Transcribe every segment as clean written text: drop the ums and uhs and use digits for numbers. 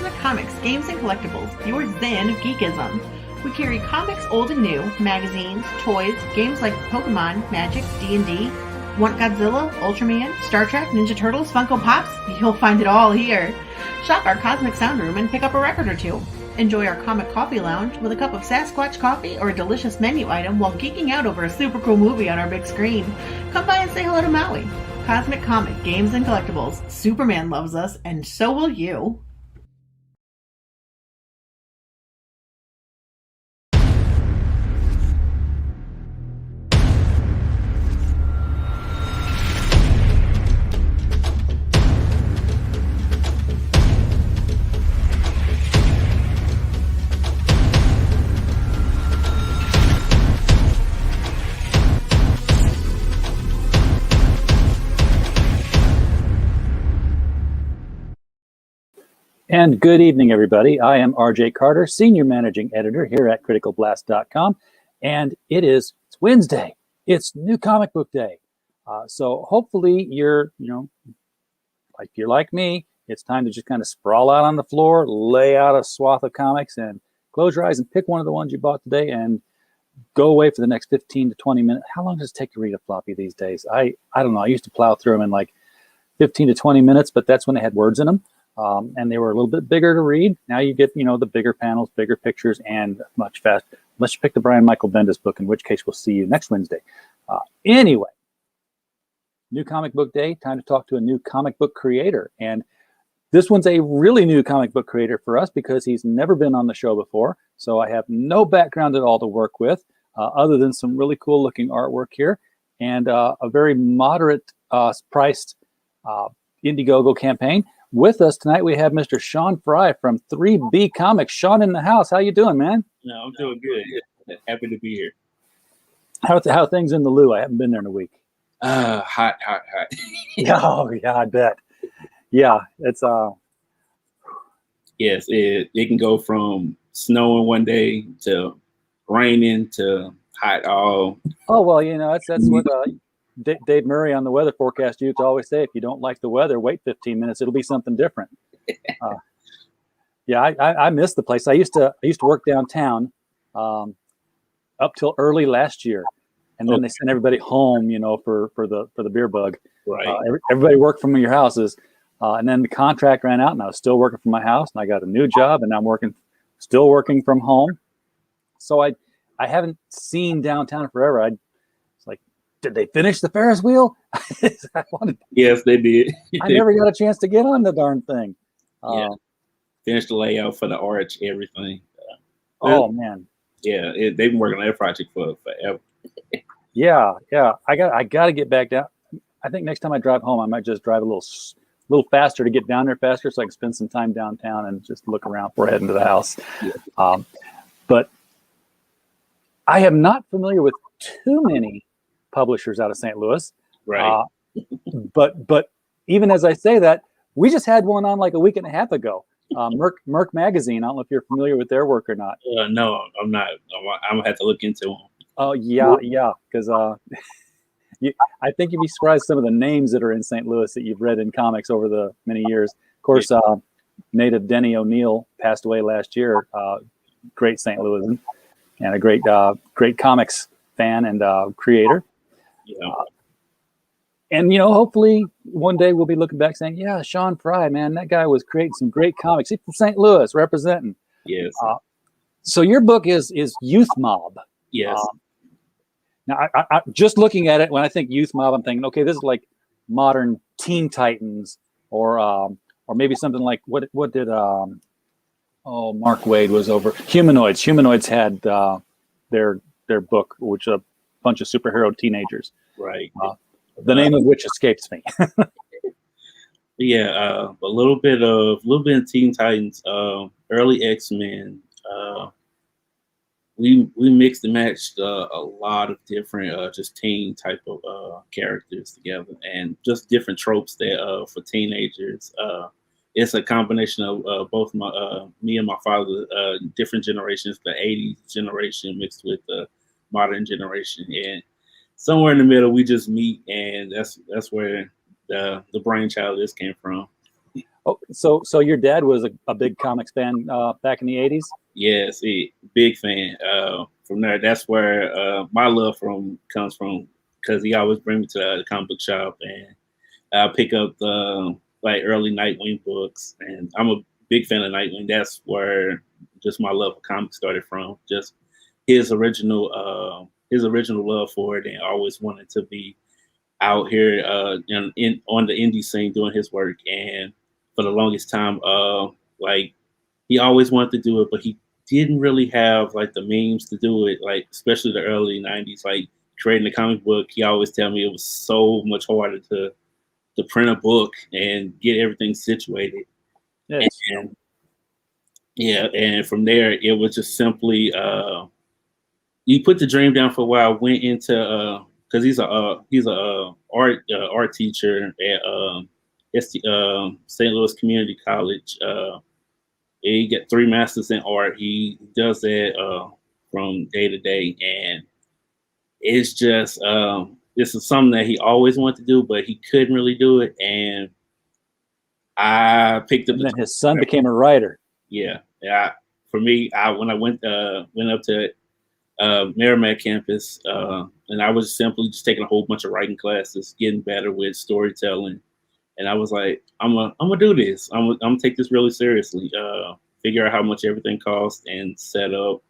Cosmic Comics, Games and Collectibles, your zen of geekism. We carry comics old and new, magazines, toys, games like Pokemon, Magic, D&D. Want Godzilla, Ultraman, Star Trek, Ninja Turtles, Funko Pops? You'll find it all here. Shop our Cosmic Sound Room and pick up a record or two. Enjoy our Comic Coffee Lounge with a cup of Sasquatch coffee or a delicious menu item while geeking out over a super cool movie on our big screen. Come by and say hello to Maui. Cosmic Comic, Games and Collectibles. Superman loves us, and so will you. And good evening, everybody. I am RJ Carter, Senior Managing Editor here at CriticalBlast.com. And it's Wednesday. It's New Comic Book Day. So hopefully you're like me, it's time to just kind of sprawl out on the floor, lay out a swath of comics, and close your eyes and pick one of the ones you bought today and go away for the next 15 to 20 minutes. How long does it take to read a floppy these days? I don't know. I used to plow through them in like 15 to 20 minutes, but that's when they had words in them. And they were a little bit bigger to read. Now you get, the bigger panels, bigger pictures, and much faster. Unless you pick the Brian Michael Bendis book, in which case we'll see you next Wednesday. Anyway, New Comic Book Day, time to talk to a new comic book creator. And this one's a really new comic book creator for us because he's never been on the show before. So I have no background at all to work with, other than some really cool looking artwork here and a very moderate priced Indiegogo campaign. With us tonight, we have Mr. Sean Fry from 3B Comics. Sean in the house. How you doing, man? No, I'm doing good. Happy to be here. How are things in the Lou? I haven't been there in a week. Hot. Oh, yeah, I bet. Yeah, it's Yes, it can go from snowing one day to raining to hot all. Oh well, that's what Dave Murray on the weather forecast used to always say: if you don't like the weather, wait 15 minutes; it'll be something different. Yeah, I miss the place. I used to work downtown up till early last year, and then they sent everybody home, for the beer bug. Right. Everybody worked from your houses, and then the contract ran out, and I was still working from my house, and I got a new job, and I'm still working from home. So I haven't seen downtown forever. Did they finish the Ferris wheel? Yes, they did. I never got a chance to get on the darn thing. Yeah. Finished the layout for the arch, everything. Oh man. Yeah, they've been working on that project for forever. Yeah. I got to get back down. I think next time I drive home, I might just drive a little faster to get down there faster, so I can spend some time downtown and just look around before heading to the house. Yeah. But I am not familiar with too many publishers out of St. Louis. Right. But even as I say that, we just had one on like a week and a half ago. Merc Magazine. I don't know if you're familiar with their work or not. No, I'm not. I'm gonna have to look into them. Oh yeah, because I think you'd be surprised some of the names that are in St. Louis that you've read in comics over the many years. Of course, native Denny O'Neil passed away last year. Great St. Louisan and a great comics fan and creator. Yeah. And hopefully one day we'll be looking back saying, yeah, Sean Fry, man, that guy was creating some great comics. He's from St. Louis, representing. Yes. So your book is Youth Mob. Yes. Now, I just looking at it, when I think Youth Mob, I'm thinking, okay, this is like modern Teen Titans, or maybe something like what did Mark Waid was over Humanoids. Humanoids had their book, which a bunch of superhero teenagers. Right. The name of which escapes me. Yeah, a little bit of Teen Titans, early X-Men. We mixed and matched a lot of different just teen type of characters together, and just different tropes that for teenagers. It's a combination of both me and my father, different generations, the '80s generation mixed with the modern generation, and somewhere in the middle we just meet, and that's where the brainchild of this came from. Oh, So your dad was a big comics fan back in the 80s? Yes, big fan. From there, that's where my love comes from, because he always bring me to the comic book shop, and I pick up the like early Nightwing books, and I'm a big fan of Nightwing. That's where just my love of comics started from. Just his original love for it, and always wanted to be out here on the indie scene doing his work. And for the longest time, like he always wanted to do it, but he didn't really have like the means to do it. Like especially the early '90s, like creating a comic book. He always tell me it was so much harder to print a book and get everything situated. Yes. And yeah, and from there it was just simply you put the dream down for a while. Went into because he's a art teacher at St. Louis Community College. He got 3 masters in art. He does that from day to day, and it's just this is something that he always wanted to do, but he couldn't really do it. And I picked up. And then his son became a writer. Yeah. For me, when I went up to Merrimack campus, and I was simply just taking a whole bunch of writing classes, getting better with storytelling. And I was like, I'm gonna do this. I'm gonna take this really seriously. Figure out how much everything costs and set up,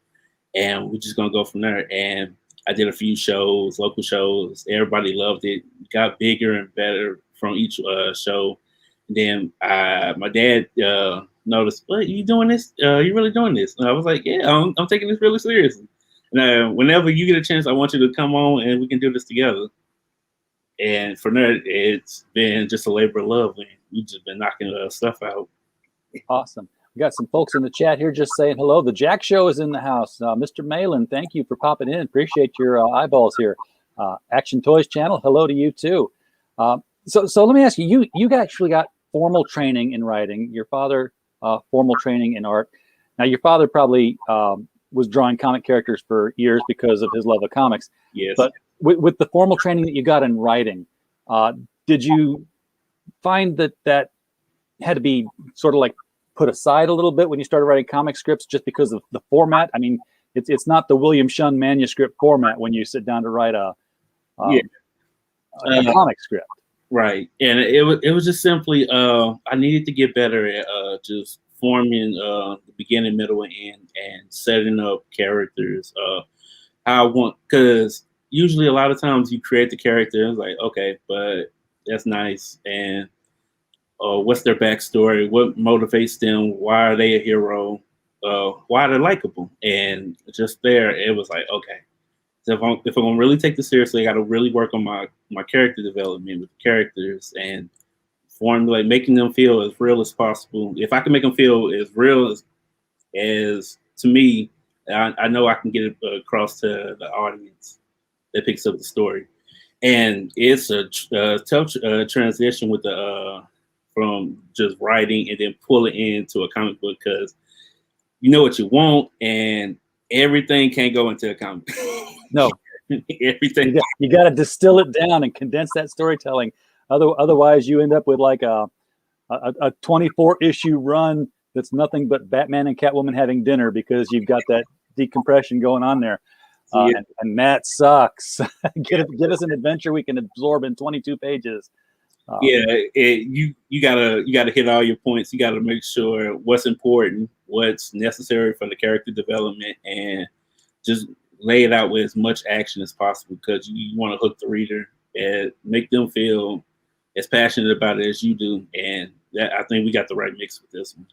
and we're just gonna go from there. And I did a few shows, local shows. Everybody loved it. Got bigger and better from each show. And then my dad noticed, "What, you doing this? You really doing this?" And I was like, "Yeah, I'm taking this really seriously. And whenever you get a chance, I want you to come on and we can do this together." And from there, it's been just a labor of love, and we've just been knocking stuff out. Awesome. We got some folks in the chat here just saying hello. The Jack Show is in the house. Mr. Malin, thank you for popping in. Appreciate your eyeballs here. Action Toys channel, hello to you too. So let me ask you, you actually got formal training in writing. Your father, formal training in art. Now, your father probably was drawing comic characters for years because of his love of comics. Yes. But with the formal training that you got in writing, did you find that had to be sort of like put aside a little bit when you started writing comic scripts just because of the format? I mean, it's not the William Shun manuscript format when you sit down to write a comic script. Right. And it was just simply I needed to get better at just forming the beginning, middle, and end, and setting up characters how I want, because usually a lot of times you create the character and it's like, okay, but that's nice, and what's their backstory, what motivates them, why are they a hero, why are they likable? And just there it was like, okay, so if I'm gonna really take this seriously, I got to really work on my character development with the characters and formulate, making them feel as real as possible. If I can make them feel as real as to me, I know I can get it across to the audience that picks up the story. And it's a tough transition with the from just writing and then pull it into a comic book, because you know what you want, and everything can't go into a comic. No, everything. You got to distill it down and condense that storytelling. Otherwise, you end up with like a 24 issue run that's nothing but Batman and Catwoman having dinner, because you've got that decompression going on there. And that sucks. Give us an adventure we can absorb in 22 pages. You gotta hit all your points. You gotta make sure what's important, what's necessary for the character development, and just lay it out with as much action as possible, because you want to hook the reader and make them feel as passionate about it as you do. And that, I think we got the right mix with this one.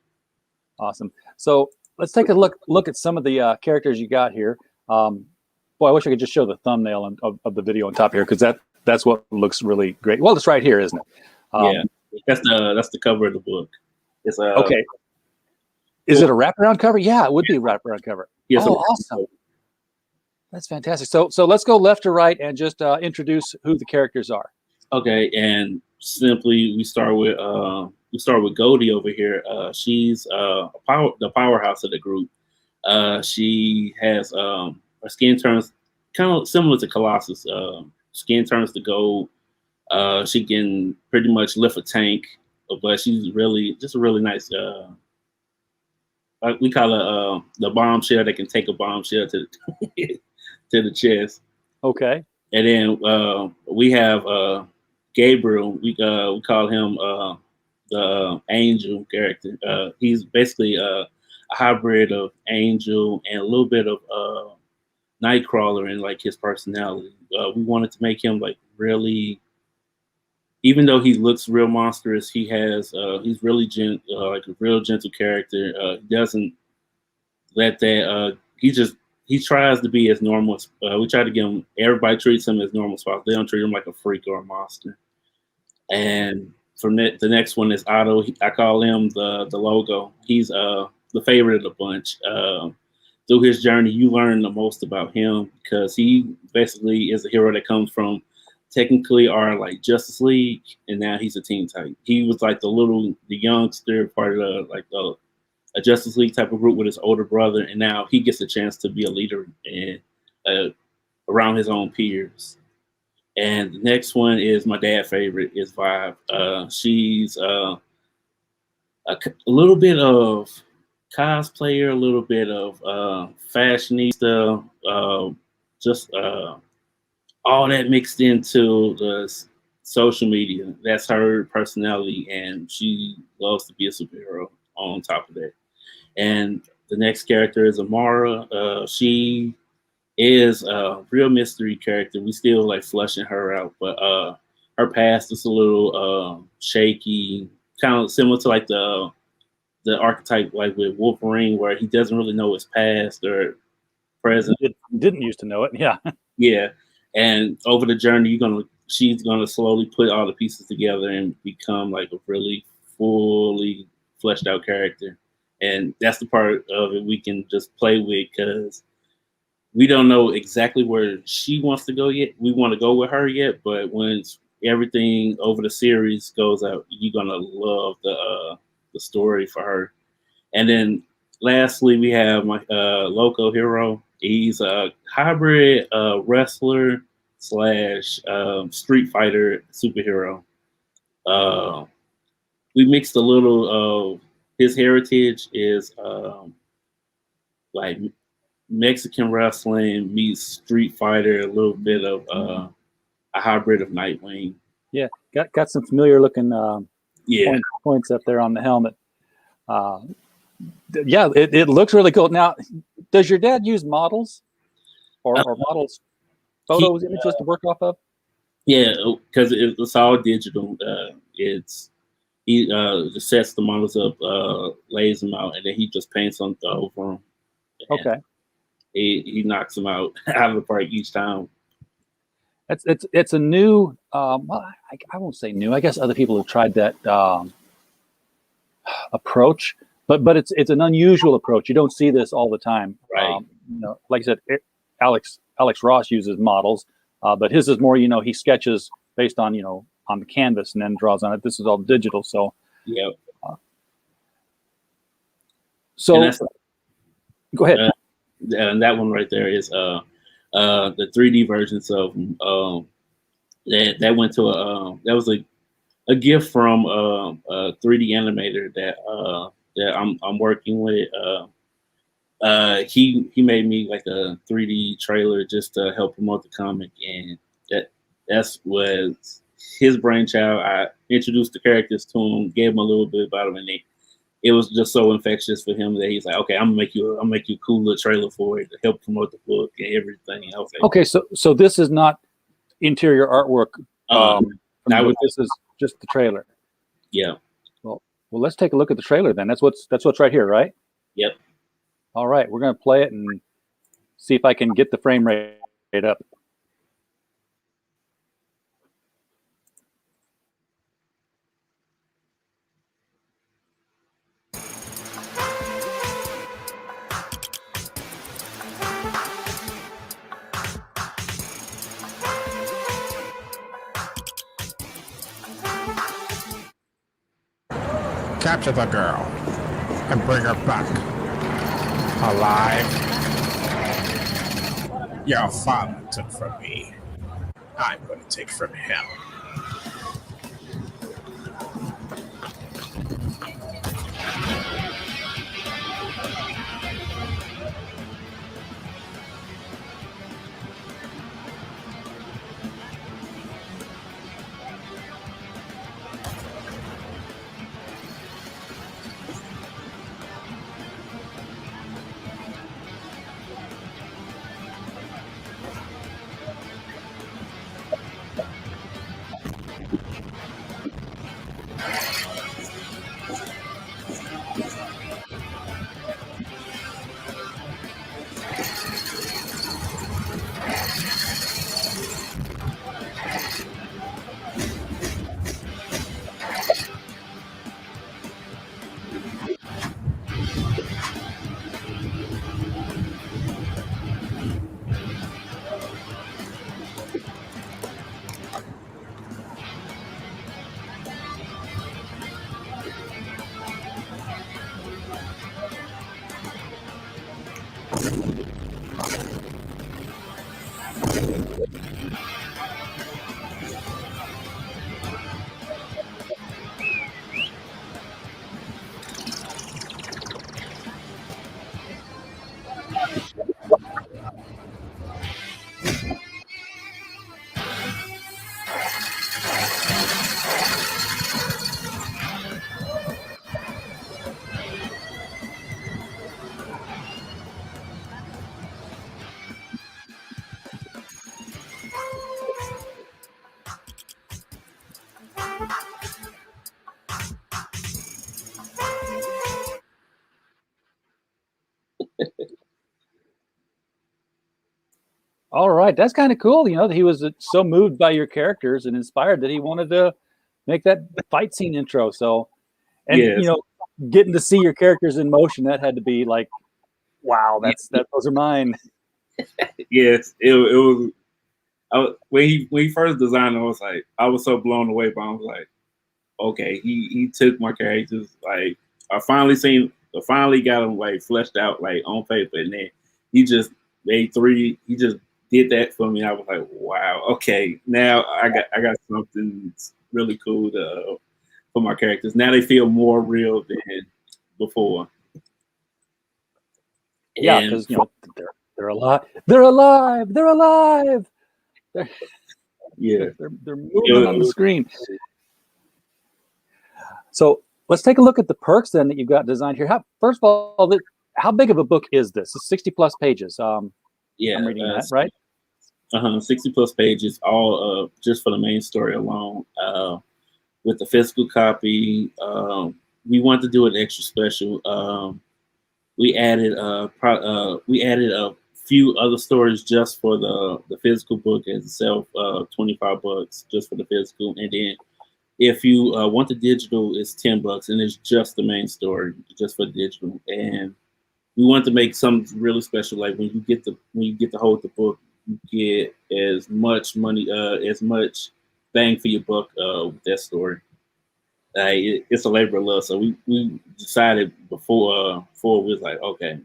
Awesome. So let's take a look at some of the characters you got here. Boy, I wish I could just show the thumbnail of the video on top here, because that's what looks really great. Well, it's right here, isn't it? Yeah, that's the cover of the book. It's okay. Is it a wraparound cover? Yeah, it would be a wraparound cover. Yes. Oh, awesome. That's fantastic. So let's go left to right and just introduce who the characters are. Okay, and simply we start with Goldie over here. She's the powerhouse of the group. She has her skin turns kind of similar to Colossus. Skin turns to gold. She can pretty much lift a tank but she's really just a really nice. We call her the bombshell that can take a bombshell to to the chest. Okay. And then we have Gabriel. We call him the angel character. He's basically a hybrid of angel and a little bit of Nightcrawler in like his personality. We wanted to make him like really, even though he looks real monstrous, he's really like a real gentle character. He doesn't let that. He tries to be as normal as we try to get him. Everybody treats him as normal as possible. They don't treat him like a freak or a monster. And from that, the next one is Otto. I call him the logo. He's the favorite of the bunch. Through his journey, you learn the most about him because he basically is a hero that comes from technically our like Justice League, and now he's a Teen Titan. He was like the youngster part of a Justice League type of group with his older brother, and now he gets a chance to be a leader and around his own peers. And the next one is my dad's favorite is Vibe. She's a little bit of cosplayer, a little bit of fashionista, just all that mixed into the social media. That's her personality, and she loves to be a superhero on top of that. And the next character is Amara. She is a real mystery character. We still like flushing her out, but her past is a little shaky, kind of similar to like the archetype like with Wolverine, where he doesn't really know his past or present. Didn't used to know it. Yeah. Yeah. And over the journey, she's gonna slowly put all the pieces together and become like a really fully fleshed out character. And that's the part of it we can just play with because we don't know exactly where she wants to go yet. We want to go with her yet, but once everything over the series goes out, you're gonna love the story for her. And then lastly, we have my local hero. He's a hybrid wrestler slash street fighter superhero. We mixed a little of his heritage is like Mexican wrestling meets street fighter, a little bit of a hybrid of Nightwing. Yeah, got some familiar looking points up there on the helmet. Yeah, it looks really cool. Now, does your dad use models or models, photos, images to work off of? Yeah, because it's all digital. He just sets the models up, lays them out, and then he just paints them over them. Okay. He knocks them out of the park each time. It's a new. Well, I won't say new. I guess other people have tried that approach, but it's an unusual approach. You don't see this all the time. Right. Like I said, Alex Ross uses models, but his is more. He sketches based on on the canvas and then draws on it. This is all digital. So. Yep. So. Go ahead. And that one right there is the 3D versions of that went to that was a gift from a 3D animator that I'm working with. He made me like a 3D trailer just to help promote the comic, and that's was his brainchild. I introduced the characters to him, gave him a little bit about them, and it was just so infectious for him that he's like, okay, I'm gonna make you a cool little trailer for it to help promote the book and everything. I was like, okay, so this is not interior artwork. This is just the trailer. Yeah. Well, let's take a look at the trailer then. That's what's right here, right? Yep. All right, we're gonna play it and see if I can get the frame rate up. Capture the girl and bring her back alive. Your father took from me. I'm going to take from him. All right, that's kind of cool. You know, that he was so moved by your characters and inspired that he wanted to make that fight scene intro. So, and Yes. getting to see your characters in motion, that had to be like, wow, those are mine. Yes, it was. When he first designed it, I was so blown away. But I was like, okay, he took my characters. Like I finally got them like fleshed out like on paper, and then he just made 3. He just did that for me. I was like, wow, okay, now I got something really cool for my characters. Now they feel more real than before. Yeah, because they're alive. They're alive. They're alive. Yeah, they're moving on the screen. So let's take a look at the perks then that you've got designed here. First of all, how big of a book is this? It's 60 plus pages. Yeah, I'm reading that, right? 60 plus pages, all just for the main story alone. With the physical copy, we want to do an extra special. We added a few other stories just for the physical book as itself. $25 just for the physical, and then if you want the digital, it's $10, and it's just the main story, just for digital. And we want to make something really special. Like when you get to hold the book, you get as much money, as much bang for your buck with that story. It's a labor of love. So we decided before we was like, okay,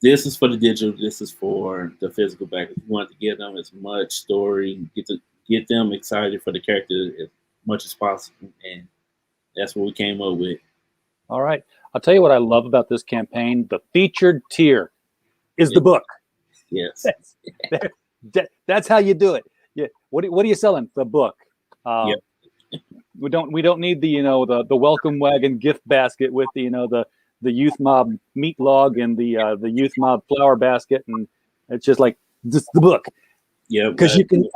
this is for the digital, this is for the physical back. We want to give them as much story, get them excited for the character as much as possible, and that's what we came up with. All right, I'll tell you what I love about this campaign. The featured tier is the book. Yes, that's how you do it. Yeah. What are you selling? The book. Yep. We don't need the welcome wagon gift basket with the youth mob meat log and the youth mob flower basket, and it's just like just the book. Yeah, because you can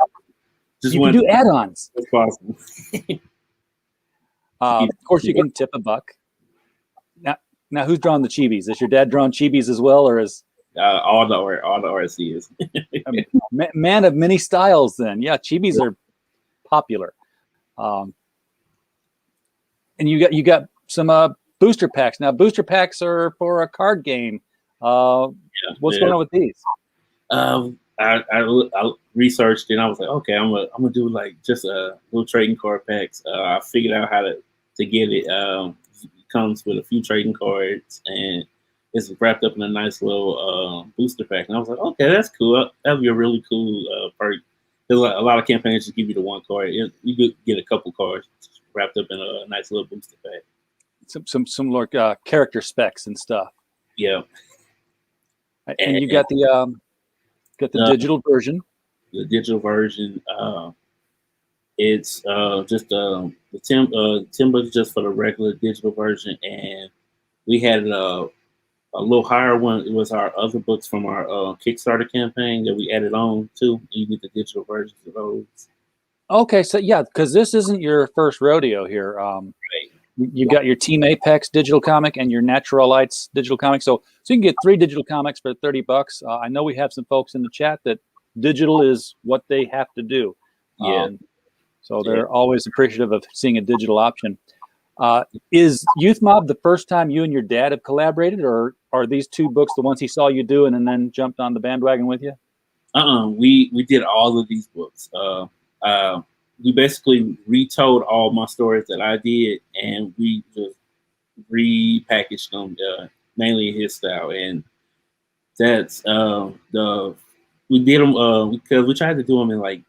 do add-ons. It's possible. Of course, you can tip $1. Now, who's drawing the chibis? Is your dad drawing chibis as well, or is all the RCs? Man of many styles? Then, yeah, chibis are popular. And you got some booster packs. Now, booster packs are for a card game. What's going on with these? I researched and I was like, okay, I'm gonna do like just a little trading card packs. I figured out how to get it. It comes with a few trading cards and it's wrapped up in a nice little booster pack. And I was like, okay, that's cool. That'd be a really cool perk. There's a lot of campaigns just give you the one card. You could get a couple cards wrapped up in a nice little booster pack. Some more character specs and stuff. Yeah. And you got the digital version. The digital version, it's just the $10 just for the regular digital version, and we had a little higher one. It was our other books from our Kickstarter campaign that we added on to. You get the digital versions of those. Okay, so yeah, because this isn't your first rodeo here. Right. You got your Team Apex digital comic and your Natural Lights digital comic. So you can get 3 digital comics for $30. I know we have some folks in the chat that digital is what they have to do. Yeah. So they're always appreciative of seeing a digital option. Is Youth Mob the first time you and your dad have collaborated, or are these 2 books the ones he saw you doing and then jumped on the bandwagon with you? We did all of these books. We basically retold all my stories that I did, and we just repackaged them, mainly in his style. And that's we did them because we tried to do them in like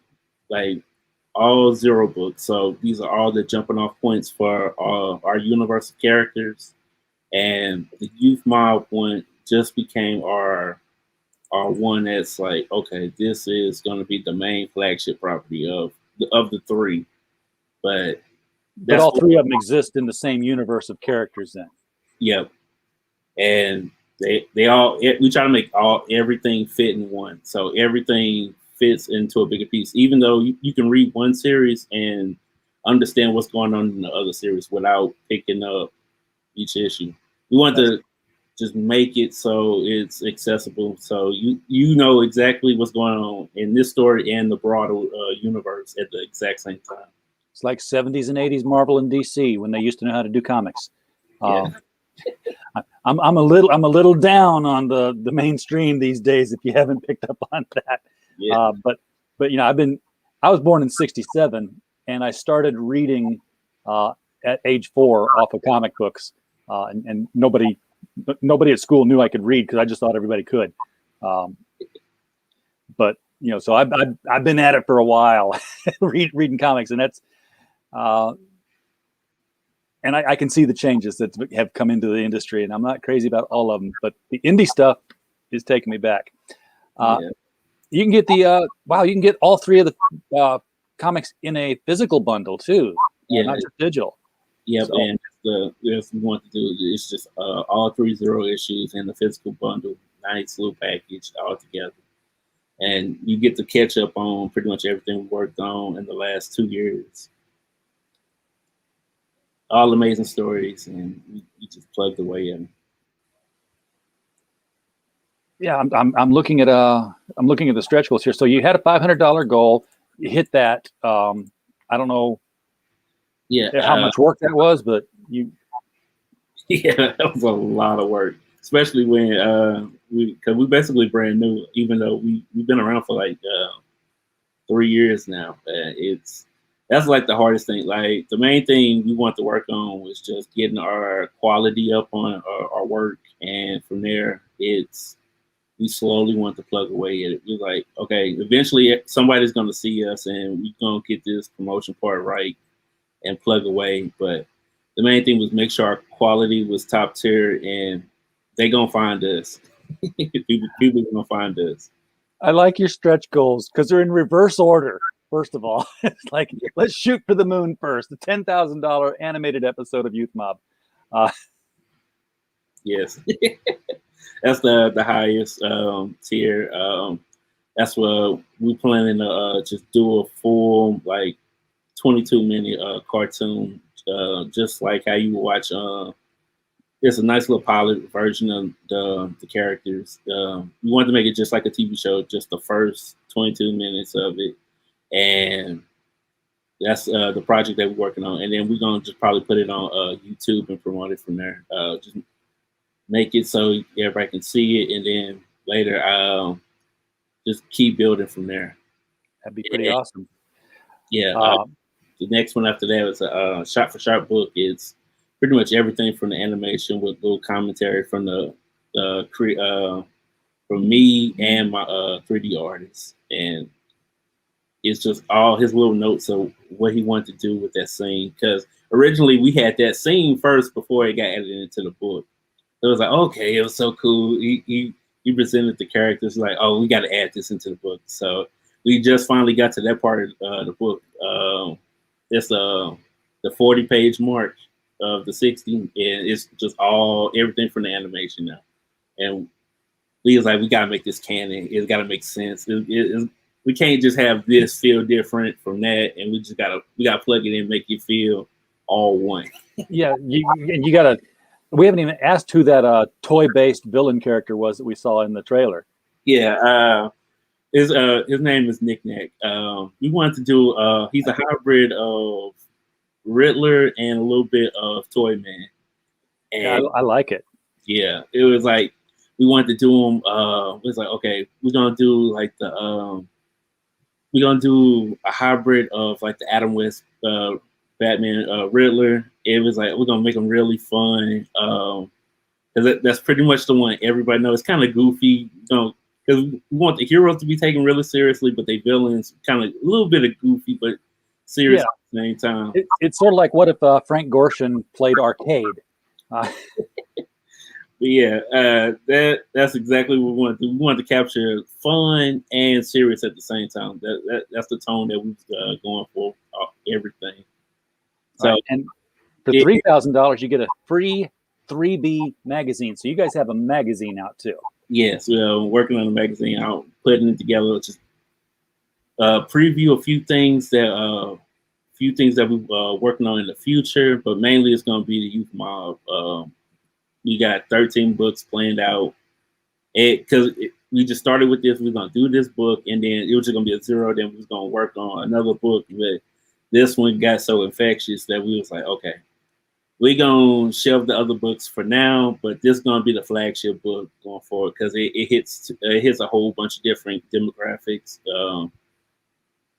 all 0 books. So these are all the jumping off points for our universal characters, and the Youth Mob one just became our one that's like, okay, this is going to be the main flagship property of the 3, but all 3 of them exist in the same universe of characters then. Yep. And they all, we try to make everything fit in one, so everything fits into a bigger piece, even though you can read one series and understand what's going on in the other series without picking up each issue. We want just make it so it's accessible, so you know exactly what's going on in this story and the broader universe at the exact same time. It's like 70s and 80s Marvel and DC when they used to know how to do comics. Yeah. I'm a little down on the mainstream these days, if you haven't picked up on that. Yeah. But you know, I was born in '67, and I started reading at age 4 off of comic books, and nobody at school knew I could read because I just thought everybody could. But you know, so I've been at it for a while, reading comics, and that's and I can see the changes that have come into the industry, and I'm not crazy about all of them, but the indie stuff is taking me back. Yeah. You can get you can get all 3 of the comics in a physical bundle too, Yeah. not just digital. Yep, So, and if you want to do it, it's just all 3 zero issues in the physical bundle, nice little package all together, and you get to catch up on pretty much everything we worked on in the last 2 years. All amazing stories, and you just plugged away in. yeah, I'm looking at the stretch goals here. So you had a $500 goal, you hit that. I don't know how much work that was, but you. Yeah, that was a lot of work, especially when because we basically brand new, even though we've been around for like 3 years now. That's like the hardest thing. Like the main thing we want to work on was just getting our quality up on our work, and from there, we slowly want to plug away at it. We're like, okay, eventually somebody's going to see us, and we're going to get this promotion part right and plug away. But the main thing was make sure our quality was top tier, and they gonna find us. people gonna find us. I like your stretch goals because they're in reverse order. First of all, it's like, let's shoot for the moon first. The $10,000 animated episode of Youth Mob. Yes, that's the highest tier. That's what we planning to just do a full like 22-minute cartoon, just like how you watch. It's a nice little pilot version of the characters. We wanted to make it just like a TV show, just the first 22 minutes of it, and that's the project that we're working on. And then we're gonna just probably put it on YouTube and promote it from there. Just make it so everybody can see it, and then later just keep building from there. That'd be pretty awesome. Yeah. The next one after that was a shot for shot book. It's pretty much everything from the animation with little commentary from from me and my 3D artist, and it's just all his little notes of what he wanted to do with that scene. Because originally we had that scene first before it got edited into the book. So it was like, okay, it was so cool. He presented the characters like, oh, we got to add this into the book. So we just finally got to that part of the book. It's the 40-page mark of the 60, and it's just everything from the animation now. And we was like, we gotta make this canon. It's gotta make sense. We can't just have this feel different from that, and we gotta plug it in, make it feel all one. Yeah, you gotta. We haven't even asked who that toy-based villain character was that we saw in the trailer. Yeah, his name is Knick Knack. We wanted to do. He's a hybrid of Riddler and a little bit of Toyman. And yeah, I like it. Yeah, it was like we wanted to do him. It was like, okay, we're gonna do like we're gonna do a hybrid of like the Adam West Batman Riddler. It was like we're gonna make them really fun. Because that's pretty much the one everybody knows. It's kind of goofy, because we want the heroes to be taken really seriously, but they villains kind of a little bit of goofy, but serious at the same time. It's sort of like, what if Frank Gorshin played Arcade? But yeah, that's exactly what we want to do. We want to capture fun and serious at the same time. That's the tone that we're going for everything. So, right. And for $3,000, you get a free 3B magazine. So you guys have a magazine out too. Yes, we're working on a magazine out, putting it together. Just preview a few things that we're working on in the future, but mainly it's going to be the Youth Mob We got 13 books planned out. Because we just started with this, we are gonna do this book, and then it was just gonna be a zero. Then we was gonna work on another book, but this one got so infectious that we was like, okay, we gonna shelve the other books for now, but this is gonna be the flagship book going forward because it hits a whole bunch of different demographics.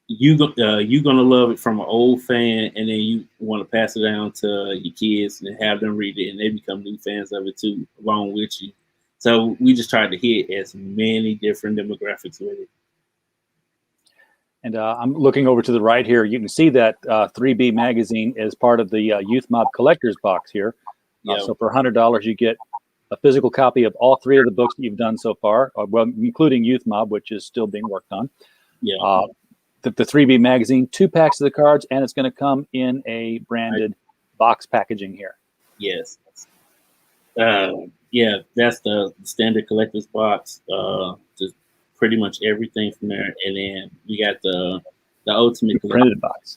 You gonna love it from an old fan, and then you want to pass it down to your kids and have them read it, and they become new fans of it too, along with you. So we just tried to hit as many different demographics with it. And I'm looking over to the right here. You can see that 3B magazine is part of the Youth Mob collector's box here. Yep. So for $100, you get a physical copy of all 3 of the books that you've done so far, well, including Youth Mob, which is still being worked on. Yeah. The 3B magazine, 2 packs of the cards, and it's going to come in a branded box packaging here. Yes. Yeah, that's the standard collector's box. Just pretty much everything from there, and then we got the ultimate printed box.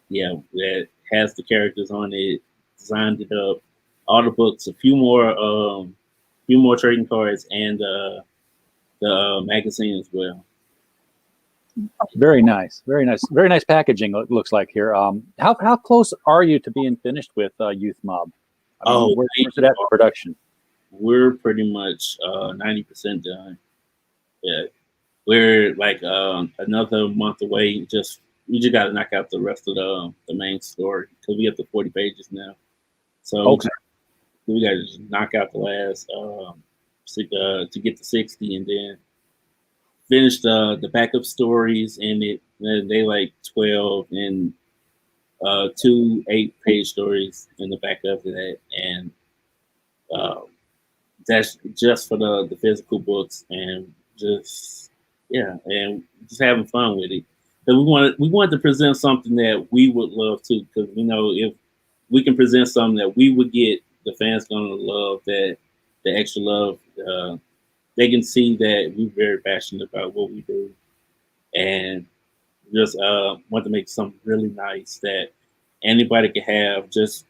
Yeah, that has the characters on it, designed it up, all the books, a few more trading cards, and the magazine as well. Very nice, very nice packaging. It looks like here. How close are you to being finished with Youth Mob? Where's it at the production? We're pretty much 90% done. Yeah, we're like another month away. We just got to knock out the rest of the main story because we have the 40 pages now. So okay, we got to just knock out the last to get to 60, and then finish the backup stories. And they like 12 and 2 8-page stories in the back of that, and that's just for the physical books, and just having fun with it. Because we wanted to present something that we would love too. Because if we can present something that we would get, the fans gonna love that, the extra love. They can see that we're very passionate about what we do, and just want to make something really nice that anybody can have, just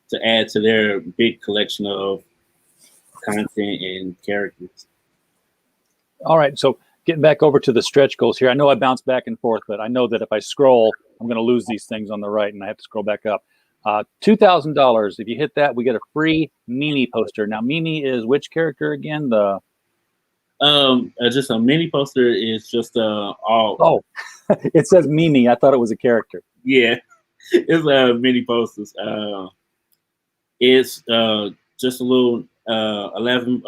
to add to their big collection of content and characters. All right, so getting back over to the stretch goals here. I know I bounce back and forth, but I know that if I scroll, I'm going to lose these things on the right, and I have to scroll back up. $2,000. If you hit that, we get a free Mimi poster. Now, Mimi is which character again? Just a mini poster is just all. Oh, it says Mimi. I thought it was a character. Yeah, it's mini posters. It's just a little 11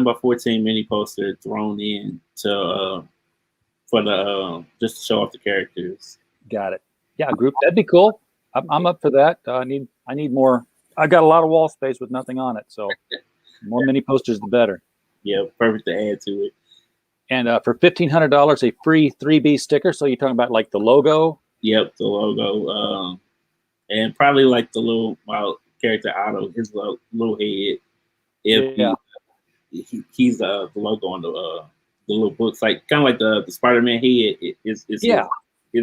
by 14 mini poster thrown in to for the just to show off the characters. Got it. Yeah, group. That'd be cool. I'm up for that. I need more. I got a lot of wall space with nothing on it, so more mini posters the better. Yeah, perfect to add to it. And for $1,500, a free 3B sticker. So you're talking about like the logo? Yep, the logo. And probably like the little character Otto, his little head. He's the logo on the little books, like kind of like the Spider-Man head. It's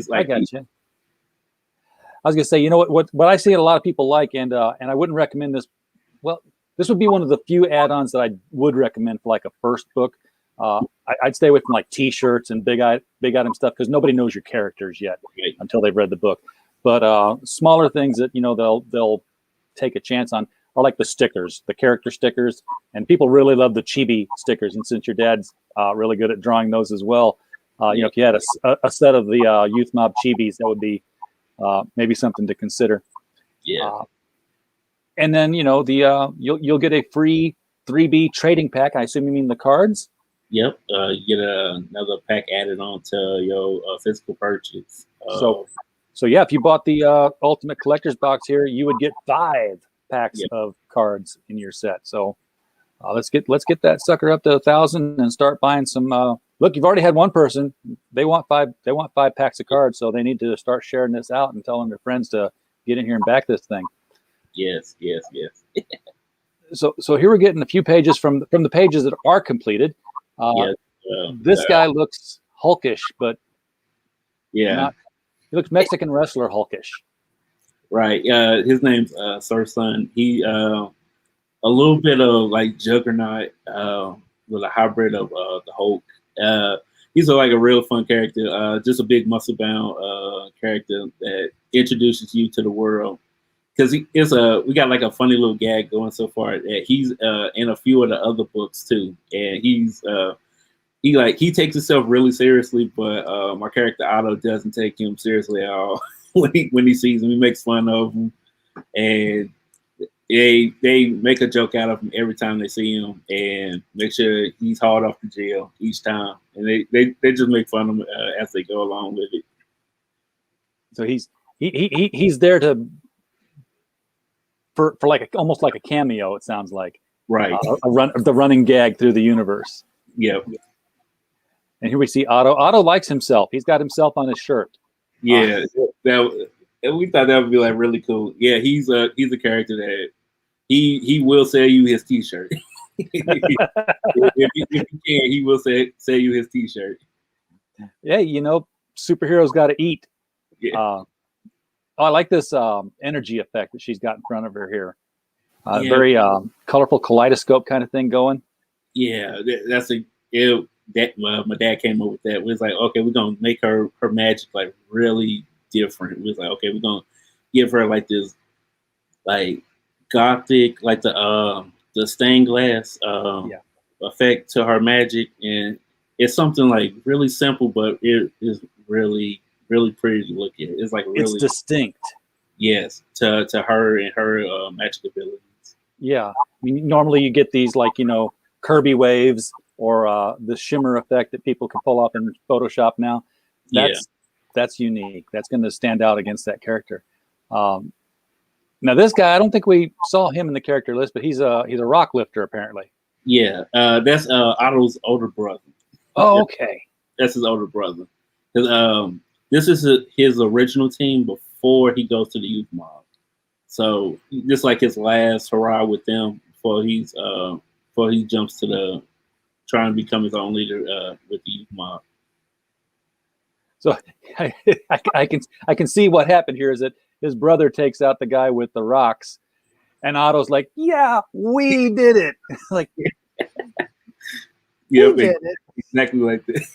like. I got you. I was gonna say, what I see a lot of people like, and I wouldn't recommend this. Well, this would be one of the few add-ons that I would recommend for like a first book. I'd stay away from like T-shirts and big item stuff because nobody knows your characters yet until they've read the book. But smaller things that they'll take a chance on are like the stickers, the character stickers, and people really love the chibi stickers. And since your dad's really good at drawing those as well, if you had a set of the Youth Mob chibis, that would be maybe something to consider. Yeah. And then you'll get a free 3B trading pack. I assume you mean the cards. Yep. You get another pack added on to your physical purchase. So yeah, if you bought the Ultimate Collector's Box here, you would get 5 packs of cards in your set. So let's get that sucker up to 1,000 and start buying some. Look, you've already had one person. They want 5 packs of cards, so they need to start sharing this out and telling their friends to get in here and back this thing. Yes. So here we're getting a few pages from the pages that are completed. This guy looks hulkish, but he looks Mexican wrestler hulkish. Right. His name's Sir Sun. He a little bit of like Juggernaut with a hybrid of the Hulk. He's like a real fun character, just a big muscle bound character that introduces you to the world. Because we got like a funny little gag going so far that he's in a few of the other books too, and he takes himself really seriously, but my character Otto doesn't take him seriously at all. when he sees him, he makes fun of him, and they make a joke out of him every time they see him, and make sure he's hauled off to jail each time, and they just make fun of him as they go along with it. So he's there to for like almost like a cameo. It sounds like Right. The running gag through the universe. Yep. And here we see Otto. Otto likes himself. He's got himself on his shirt. Yeah, we thought that would be like really cool. Yeah, he's a character that he will sell you his T-shirt. if he can, he will sell you his T-shirt. Yeah, superheroes got to eat. Yeah. I like this energy effect that she's got in front of her here. Very colorful kaleidoscope kind of thing going. Yeah, my dad came up with that. We was like, okay, we're gonna make her magic like really different. We was like, okay, we're gonna give her like this like gothic, like the stained glass effect to her magic, and it's something like really simple, but it is really really pretty to look at. It's like really it's distinct. Yes, to her and her magic abilities. Yeah, I mean, normally you get these like Kirby waves or the shimmer effect that people can pull off in Photoshop now. That's unique. That's going to stand out against that character. Now this guy, I don't think we saw him in the character list, but he's a rock lifter apparently. Yeah, that's Otto's older brother. Oh, okay. That's his older brother. This is his original team before he goes to the youth mob. So just like his last hurrah with them before he jumps to trying to become his own leader with the youth mob. So I can see what happened here is that his brother takes out the guy with the rocks, and Otto's like, "Yeah, we did it!" Like, yeah, did it exactly like that.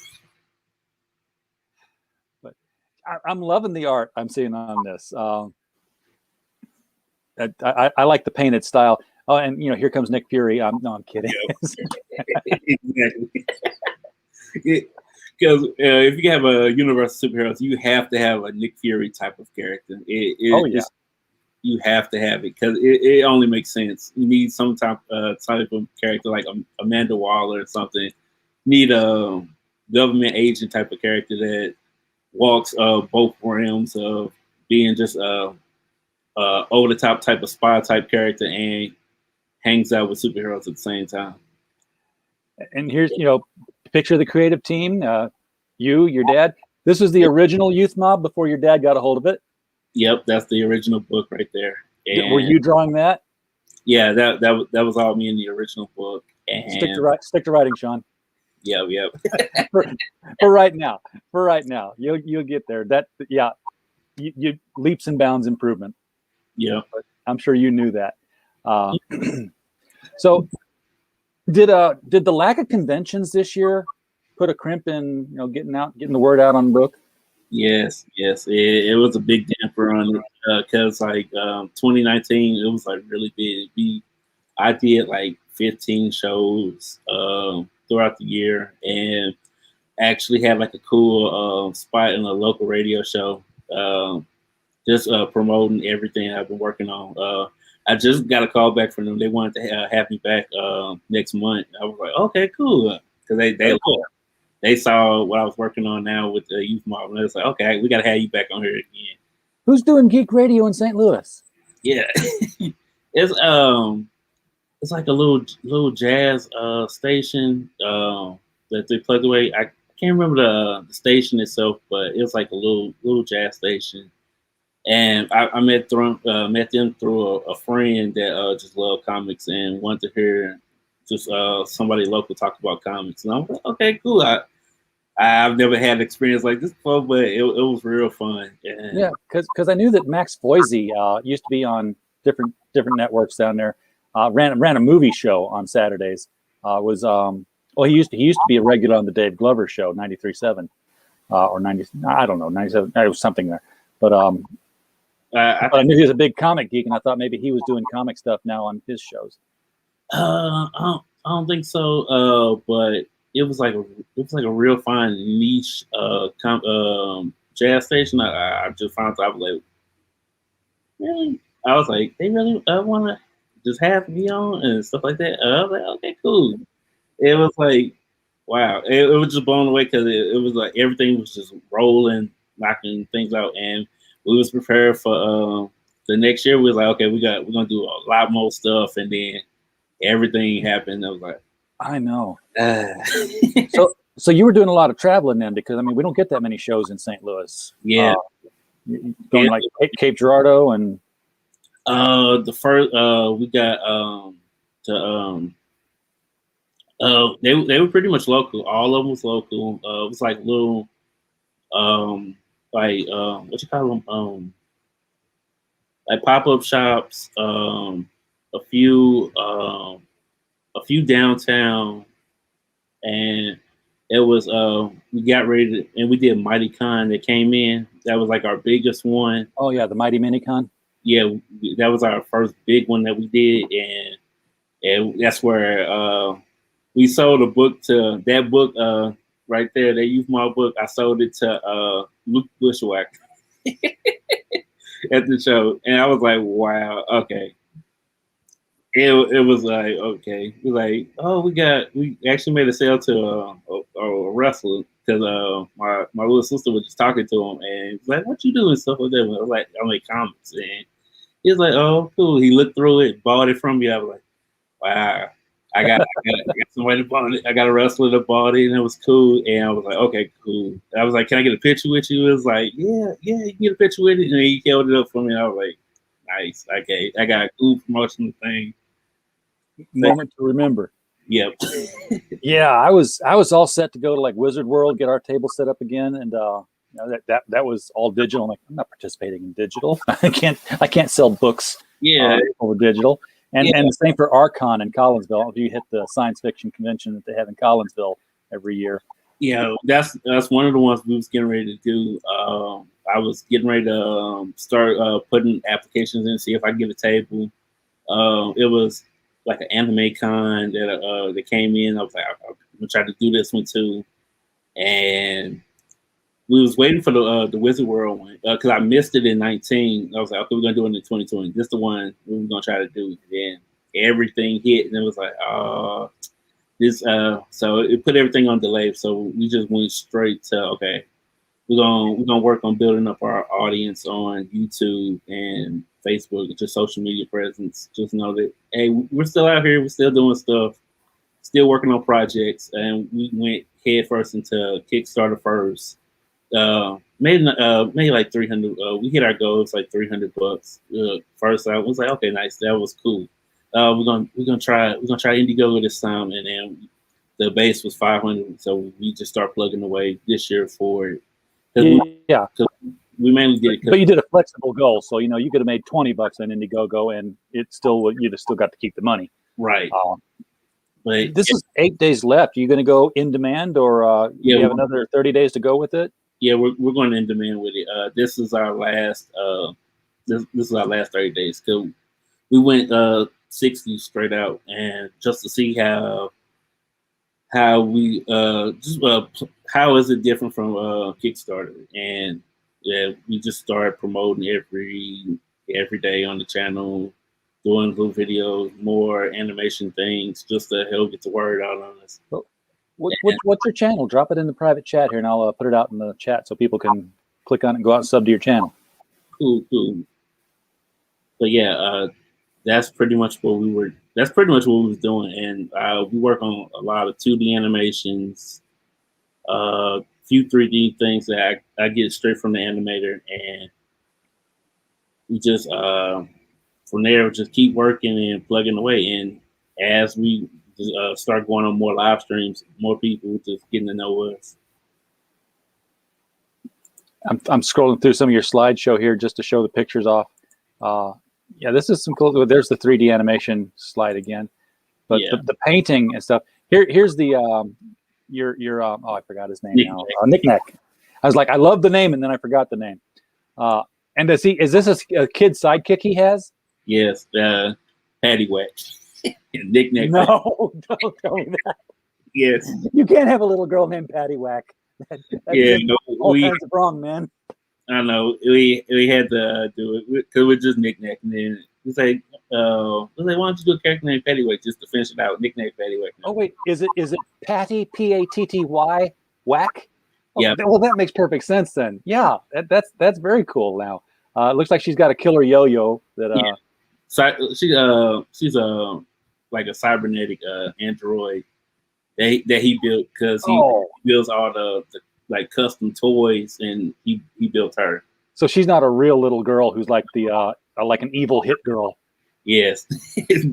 But I'm loving the art I'm seeing on this. I like the painted style. Oh, and here comes Nick Fury. I'm kidding. Yep. Exactly. Because if you have a universe of superheroes, you have to have a Nick Fury type of character. You have to have it because it only makes sense. You need some type of character like Amanda Waller or something. You need a government agent type of character that walks both realms of being just over the top type of spy type character and hangs out with superheroes at the same time. And here's picture the creative team. Your dad. This was the original Youth Mob before your dad got a hold of it. Yep, that's the original book right there. And were you drawing that? Yeah, that was all me in the original book. And stick to writing, Sean. Yep. for right now, you'll get there. You leaps and bounds improvement. Yeah, I'm sure you knew that. So, did the lack of conventions this year put a crimp in getting the word out on the book? Yes. It was a big damper on it because 2019 it was like really big. I did like 15 shows throughout the year and actually had like a cool spot in a local radio show, just promoting everything I've been working on. I just got a call back from them. They wanted to have me back next month. I was like, okay, cool, because they saw what I was working on now with the youth mob, and they was like, okay, we got to have you back on here again. Who's doing geek radio in St. Louis? Yeah, it's like a little jazz station that they plug away. I can't remember the station itself, but it was like a little jazz station. And I met them through a friend that just loved comics and wanted to hear just somebody local talk about comics. And I'm like, okay, cool. I've never had an experience like this before, but it was real fun. Yeah, because I knew that Max Foisey used to be on different networks down there. ran a movie show on Saturdays. He used to be a regular on the Dave Glover show, 93.7 or 90. I don't know, 97. It was something there, but I knew he was a big comic geek, and I thought maybe he was doing comic stuff now on his shows. I don't think so. But it was like a real fine niche jazz station. I just found out, I was like, really? I was like, they really want to just have me on and stuff like that. I was like, okay, cool. It was like, wow. It was just blown away because it was like everything was just rolling, knocking things out, and we was prepared for the next year. We was like, okay, we're gonna do a lot more stuff, and then everything happened. I was like, I know. So you were doing a lot of traveling then, because I mean, we don't get that many shows in St. Louis. Yeah. Going like Cape Girardeau and the first we got they were pretty much local. All of them was local. It was like little what you call them, like pop-up shops, a few downtown, and it was we got ready to, and we did Mighty Con that came in. That was like our biggest one. Oh yeah, the Mighty Minicon. Yeah, that was our first big one that we did, and that's where we sold a book to that book right there, that Youth Mall book. I sold it to Luke Bushwhack at the show, and I was like, wow, okay. It was like, okay, we like, oh, we actually made a sale to a wrestler, because my little sister was just talking to him, and he's like, what you doing, stuff like that. And I was like, I make comics, and he was like, oh, cool. He looked through it, bought it from me. I was like, wow, I got somebody to buy it. I got a wrestler that bought it, and it was cool. And I was like, okay, cool. I was like, can I get a picture with you? It was like, yeah, you can get a picture with it. And he held it up for me. I was like, nice. Okay, I got a cool promotional thing. Moment to remember. Yep. Yeah, I was all set to go to like Wizard World, get our table set up again, and that was all digital. I'm like, I'm not participating in digital. I can't sell books over digital. And the same for Archon in Collinsville. If you hit the science fiction convention that they have in Collinsville every year. Yeah, that's one of the ones we was getting ready to do. I was getting ready to start putting applications in, see if I could get a table. It was like an anime con that came in. I was like, I'm gonna try to do this one too, and we was waiting for the Wizard World one because I missed it in 19. I was like, okay, we're gonna do it in 2020. This is the one we were gonna try to do. And then everything hit, and it was like, this. So it put everything on delay. So we just went straight to, okay, we're gonna work on building up our audience on YouTube and Facebook, just social media presence. Just know that, hey, we're still out here, we're still doing stuff, still working on projects, and we went head first into Kickstarter first. Made like 300. We hit our goal. It's like $300. First, I was like, okay, nice, that was cool. We're gonna try Indiegogo this time, and then the base was 500. So we just start plugging away this year for it. Cause we mainly did it. But you did a flexible goal, so you could have made $20 on Indiegogo, and you'd have still got to keep the money. Right. But this is 8 days left. Are you going to go in demand, or you have another 30 days to go with it? Yeah, we're going in demand with it. This is our last. This is our last 30 days. Cause we went 60 straight out, and just to see how we how is it different from Kickstarter, and yeah, we just started promoting every day on the channel, doing little videos, more animation things, just to help get the word out on us. What's your channel? Drop it in the private chat here, and I'll put it out in the chat so people can click on it and go out and sub to your channel. Cool. But yeah, that's pretty much what we were. That's pretty much what we was doing, and we work on a lot of 2D animations, few 3D things that I get straight from the animator, and we just from there just keep working and plugging away. And as we start going on more live streams, more people just getting to know us. I'm scrolling through some of your slideshow here just to show the pictures off. Yeah, this is some cool. There's the 3D animation slide again, but Yeah. the painting and stuff. Here's the your oh, I forgot his name Nick now. Knick-Knack. I was like, I love the name, and then I forgot the name. And is this a kid sidekick he has? Yes, Paddywhack. Nickname. No, don't tell me that. Yes. You can't have a little girl named Paddywhack. Yeah, no, all kinds of wrong, man. I know we had to do it because we're just Knick-Knack, and then it's like, why don't you do a character named Paddywhack just to finish it out? Knick-Knack Paddywhack. Oh wait, is it Patty Patty Whack? Oh, Yeah. Well, that makes perfect sense then. Yeah, that's very cool. Now, it looks like she's got a killer yo-yo that. Yeah. So she's like a cybernetic android that he built because he builds all the like custom toys, and he built her. So she's not a real little girl who's like the like an evil hit girl. Yes,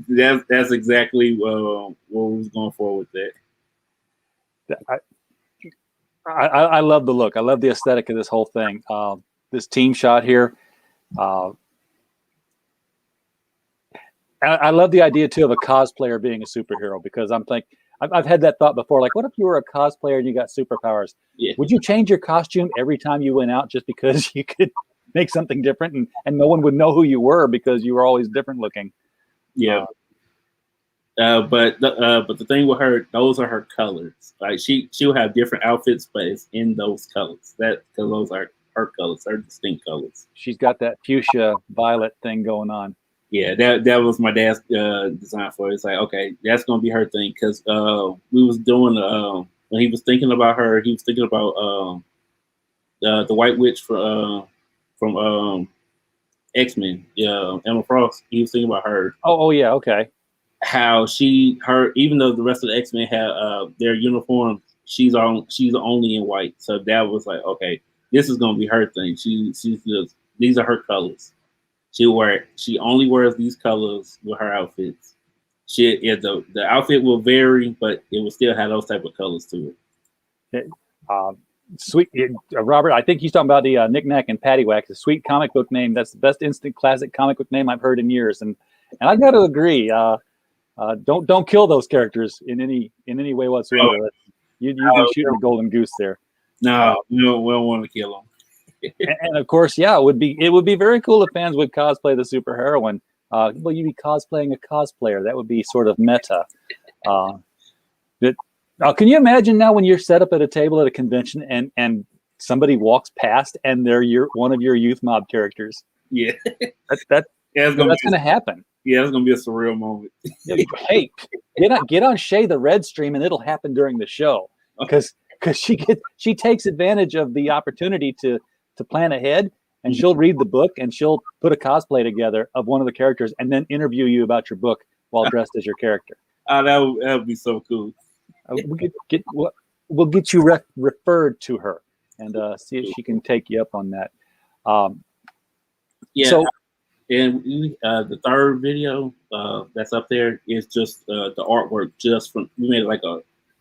that's exactly what we was going for with that. I love the look. I love the aesthetic of this whole thing. This team shot here. I love the idea too of a cosplayer being a superhero, because I've had that thought before. Like, what if you were a cosplayer and you got superpowers? Yeah. Would you change your costume every time you went out just because you could make something different, and no one would know who you were because you were always different looking? Yeah. But the thing with her, those are her colors. Like she'll have different outfits, but it's in those colors. Because those are her colors, her distinct colors. She's got that fuchsia violet thing going on. Yeah, that was my dad's design for it. It's like, okay, that's gonna be her thing, because we was doing when he was thinking about her, he was thinking about the White Witch from X-Men, Emma Frost. He was thinking about her. Oh yeah, okay. How even though the rest of the X-Men have their uniform, she's only in white. So that was like, okay, this is gonna be her thing. She's just, these are her colors. She only wears these colors with her outfits. The outfit will vary, but it will still have those type of colors to it. Sweet, Robert. I think he's talking about the Knick-Knack and Paddywhack. It's a sweet comic book name. That's the best instant classic comic book name I've heard in years. And I got to agree. Don't kill those characters in any way whatsoever. You've been shooting the golden goose there. No, we don't want to kill them. And of course, yeah, it would be very cool if fans would cosplay the superheroine. Well, you'd be cosplaying a cosplayer. That would be sort of meta. Can you imagine now when you're set up at a table at a convention and somebody walks past and they're one of your youth mob characters? Yeah, that's going to happen. Yeah, it's going to be a surreal moment. Hey, get on Shay the Red Stream and it'll happen during the show, because she takes advantage of the opportunity to plan ahead, and she'll read the book and she'll put a cosplay together of one of the characters and then interview you about your book while dressed as your character. That would be so cool. We'll get you referred to her and see if she can take you up on that. Yeah. So, and the third video that's up there is just the artwork. We made like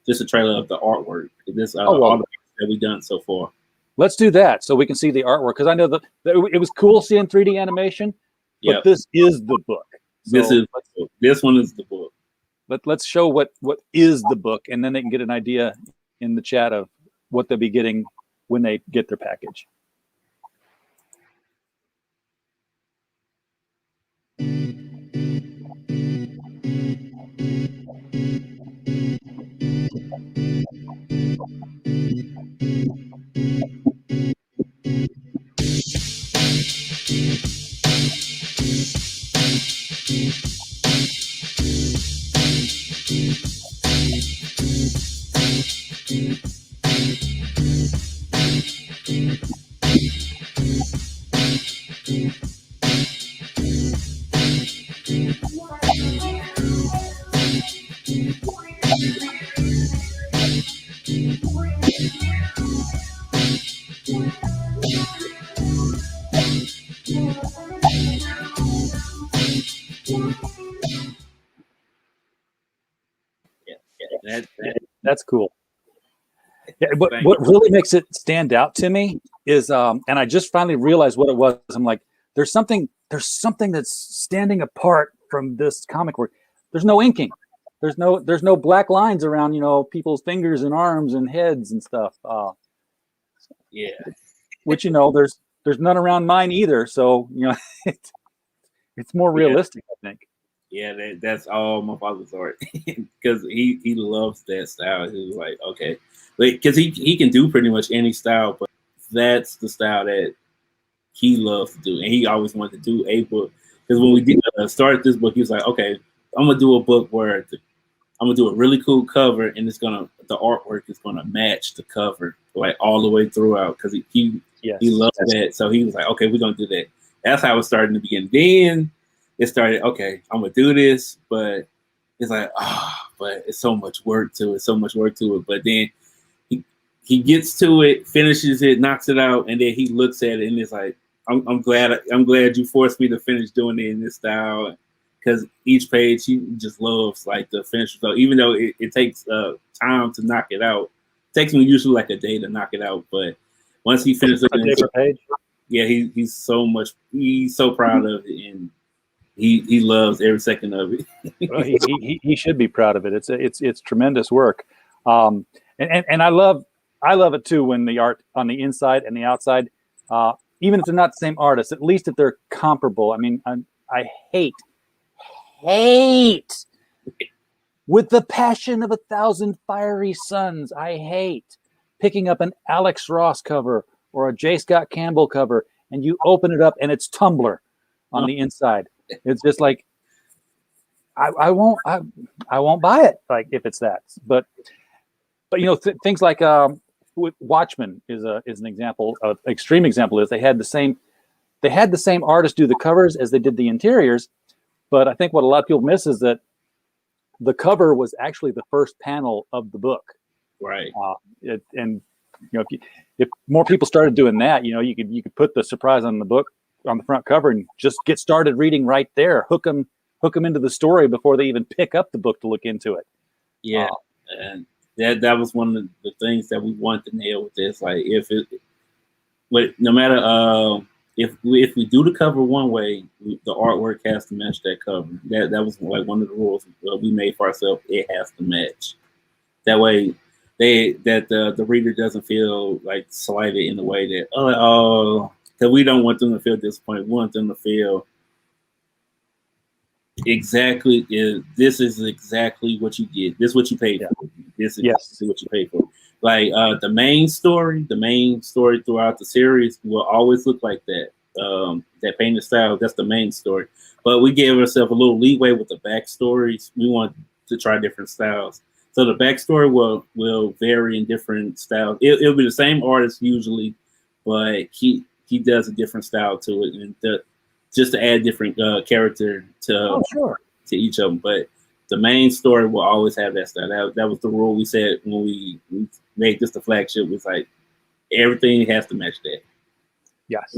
just a trailer of the artwork. This all the that we've done so far. Let's do that so we can see the artwork, because I know that it was cool seeing 3D animation, but this is the book. So this one is the book. Let's show what is the book, and then they can get an idea in the chat of what they'll be getting when they get their package. That's cool. Yeah, what really makes it stand out to me is, and I just finally realized what it was. I'm like, there's something that's standing apart from this comic work. There's no inking. There's no black lines around, people's fingers and arms and heads and stuff. Yeah. Which, there's none around mine either. So, it's more realistic, I think. Yeah, that's all my father's art because he loves that style. He was like, okay, because he can do pretty much any style, but that's the style that he loves to do, and he always wanted to do a book. Because when we did started this book, he was like, okay, I'm gonna do a book where I'm gonna do a really cool cover, and the artwork is gonna match the cover like all the way throughout because he loves that. So he was like, okay, we're gonna do that. That's how it started in the beginning. Then it started, okay, I'm gonna do this, but it's like, but it's so much work to it. But then he gets to it, finishes it, knocks it out, and then he looks at it and it's like, I'm glad you forced me to finish doing it in this style, because each page he just loves like the finished result, even though it takes time to knock it out. It takes me usually like a day to knock it out, but once he finishes it, page. Yeah, he's so proud of it, and he loves every second of it. Well, he should be proud of it. It's tremendous work, and I love it too when the art on the inside and the outside, even if they're not the same artist, at least if they're comparable. I mean, I hate with the passion of 1,000 fiery suns. I hate picking up an Alex Ross cover or a J. Scott Campbell cover, and you open it up and it's Tumblr on the inside. It's just like, I won't buy it. Like if it's that, but things like with Watchmen is an example. Of extreme example is they had the same artist do the covers as they did the interiors, but I think what a lot of people miss is that the cover was actually the first panel of the book. Right. If more people started doing that, you could put the surprise on the book on the front cover and just get started reading right there. Hook them into the story before they even pick up the book to look into it. Yeah, and that was one of the things that we wanted to nail with this. Like no matter if we do the cover one way, the artwork has to match that cover. That was like one of the rules we made for ourselves. It has to match. That way, the reader doesn't feel like slighted in the way that because we don't want them to feel disappointed. We want them to feel exactly this is exactly what you get. This is what you paid for. This is what you paid for. Like the main story throughout the series will always look like that. That painted style, that's the main story. But we gave ourselves a little leeway with the backstories. We want to try different styles. So the backstory will vary in different styles. It'll be the same artist usually, but he does a different style to it, and just to add different character to each of them. But the main story will always have that style. That was the rule we said when we made this the flagship. Was like everything has to match that. Yes,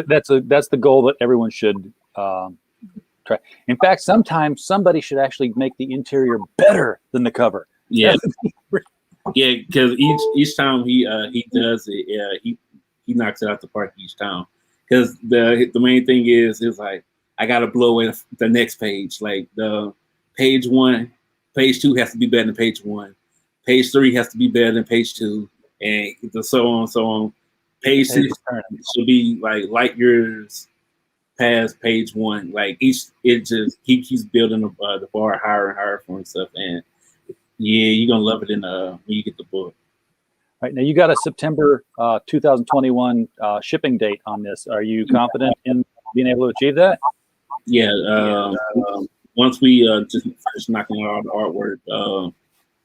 that's the goal that everyone should try. In fact, sometimes somebody should actually make the interior better than the cover. Yeah, yeah, because each time he does it, he knocks it out the park each time. Because the main thing is like I gotta blow away the next page. Like the page 1, page 2 has to be better than page 1. Page 3 has to be better than page 2, and so on. Page 6 should be like light years past page 1. Like he keeps building the bar higher and higher for himself, and yeah, you're gonna love it when you get the book. Right, now you got a September 2021 shipping date on this. Are you confident in being able to achieve that? Yeah. Once we just finish knocking out all the artwork,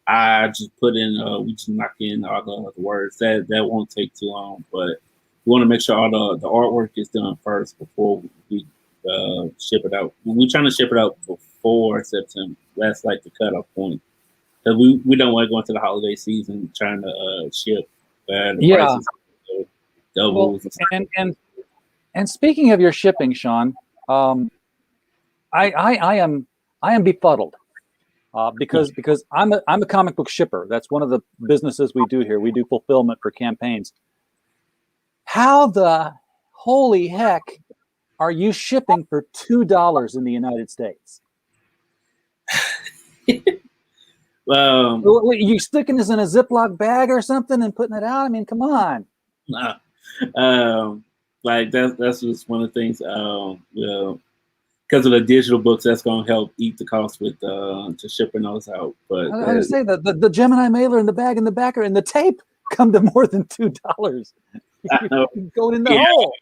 I just put in we just knock in all the words. That won't take too long, but we want to make sure all the artwork is done first before we ship it out. We're trying to ship it out before September. That's like the cutoff point. Because we don't want to go into the holiday season trying to ship. The prices doubles. Well, and speaking of your shipping, Sean, I am befuddled because I'm a comic book shipper. That's one of the businesses we do here. We do fulfillment for campaigns. How the holy heck are you shipping for $2 in the United States? You sticking this in a Ziploc bag or something and putting it out? I mean, come on. Nah. Like that's just one of the things. Because of the digital books, that's going to help eat the cost with to shipping those out. But I would say that the Gemini mailer and the bag and the backer and the tape come to more than $2. Going in the hole.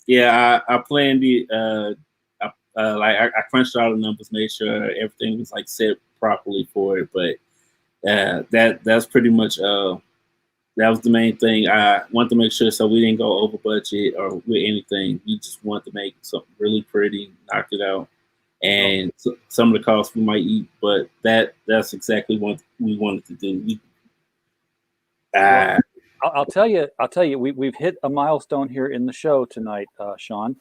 Yeah, I planned the I crunched all the numbers, made sure everything was like set properly for it. But that's pretty much that was the main thing. I wanted to make sure so we didn't go over budget or with anything. We just wanted to make something really pretty, knock it out, and some of the costs we might eat, but that's exactly what we wanted to do. I'll tell you, we've hit a milestone here in the show tonight, Sean.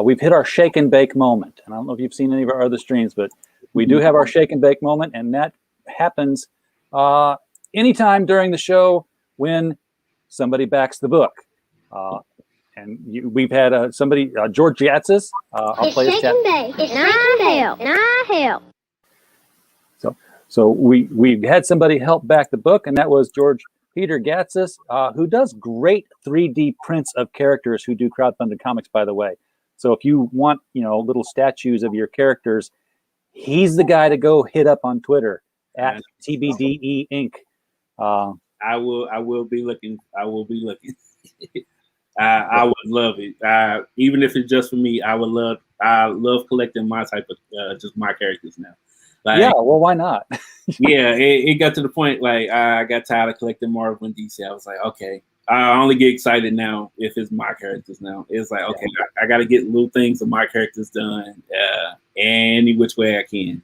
We've hit our shake and bake moment, and I don't know if you've seen any of our other streams, but we do have our shake and bake moment, and that happens anytime during the show when somebody backs the book. We've had somebody, George Yatzis. I'll play his chat. It's and I help. So we've had somebody help back the book, and that was George Peter Gatsis, who does great 3D prints of characters who do crowdfunded comics, by the way. So if you want, little statues of your characters, he's the guy to go hit up on Twitter at TBDE Inc. I will be looking. I would love it. Even if it's just for me, I love collecting my type of just my characters now. Like, yeah, well, why not? Yeah, it got to the point like I got tired of collecting Marvel and DC. I was like, okay, I only get excited now if it's my characters now. It's like, okay, I got to get little things of my characters done any which way I can.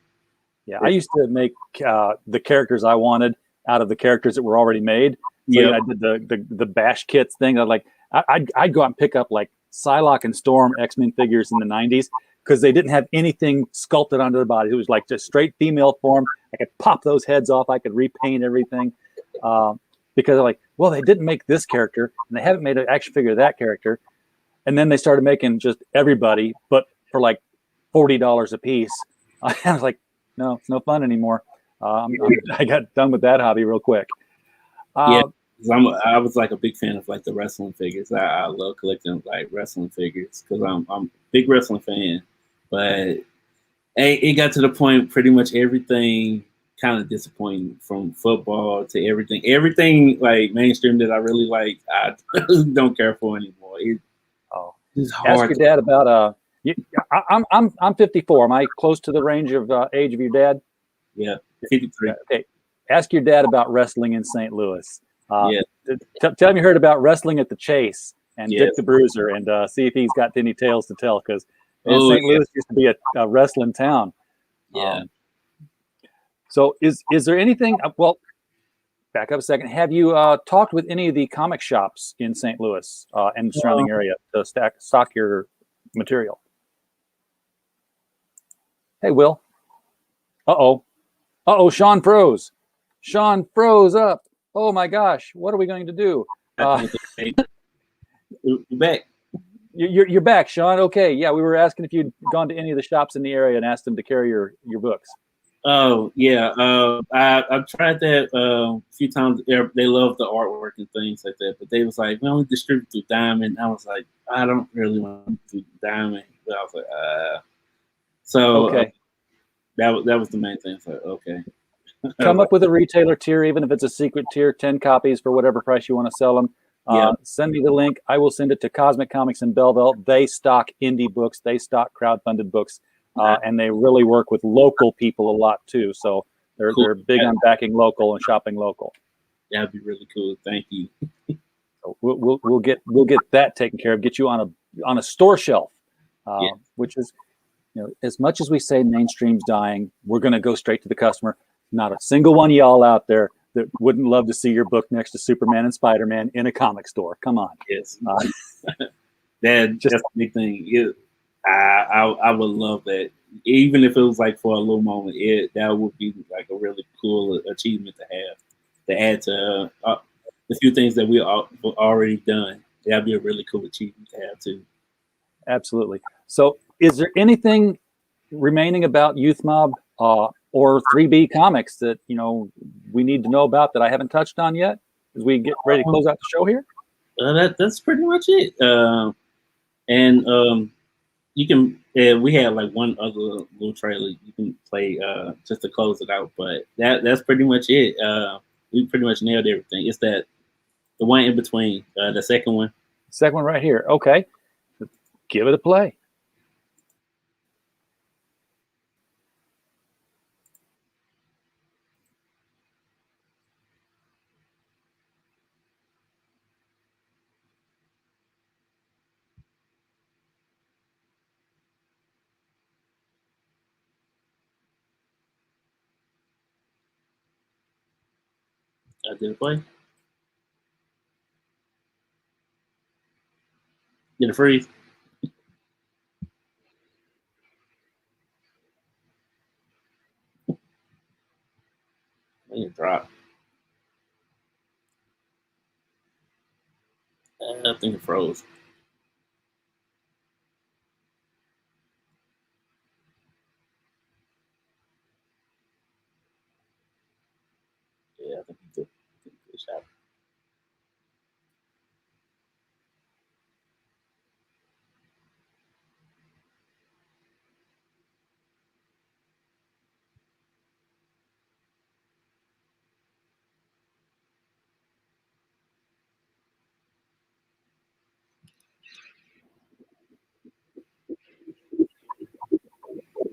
Yeah, I used to make the characters I wanted out of the characters that were already made. So I did the bash kits thing. I'd go out and pick up like Psylocke and Storm X-Men figures in the 90s because they didn't have anything sculpted onto their body. It was like just straight female form. I could pop those heads off. I could repaint everything because like, well, they didn't make this character and they haven't made an action figure of that character. And then they started making just everybody, but for like $40 a piece. I was like, no, it's no fun anymore. I got done with that hobby real quick. I was like a big fan of like the wrestling figures. I love collecting like wrestling figures because I'm a big wrestling fan. But it got to the point pretty much everything kind of disappointing, from football to everything. Everything like mainstream that I really like, I don't care for anymore. It's hard. Ask your dad about I'm 54. Am I close to the range of age of your dad? Yeah, 53. Okay. Ask your dad about wrestling in St. Louis. Tell him you heard about wrestling at the Chase and Dick the Bruiser, and see if he's got any tales to tell, because St. Louis used to be a wrestling town. Yeah. So is there anything? Well, back up a second. Have you talked with any of the comic shops in St. Louis and the surrounding area to stock your material? Hey, Will. Uh-oh, Sean froze. Sean froze up. Oh my gosh, what are we going to do? You're back. You're back, Sean. Okay, yeah, we were asking if you'd gone to any of the shops in the area and asked them to carry your books. Oh yeah, I've tried that a few times. They love the artwork and things like that, but they was like, we only distribute through Diamond. I was like, I don't really want to do Diamond. But I was like, so okay. That was the main thing. So okay. Come up with a retailer tier, even if it's a secret tier, 10 copies for whatever price you want to sell them. Send me the link. I will send it to Cosmic Comics in Belleville. They stock indie books. They stock crowdfunded books. And they really work with local people a lot too. So they're big on backing local and shopping local. That'd be really cool. Thank you. So we'll get that taken care of. Get you on a store shelf, which is, as much as we say mainstream's dying, we're going to go straight to the customer. Not a single one of y'all out there that wouldn't love to see your book next to Superman and Spider-Man in a comic store. Come on. Yes. That's a big thing. I would love that. Even if it was like for a little moment, that would be like a really cool achievement to have, to add to the few things that we've already done. That'd be a really cool achievement to have too. Absolutely. So, is there anything remaining about Youth Mob or 3B Comics that we need to know about that I haven't touched on yet as we get ready to close out the show here? That's pretty much it. And you can. We had like one other little trailer you can play just to close it out, but that's pretty much it. We pretty much nailed everything. It's the one in between, the second one. Second one right here. Okay, give it a play. Did it play? Did it freeze? It dropped. I think it froze. Yeah, I think he took a shot.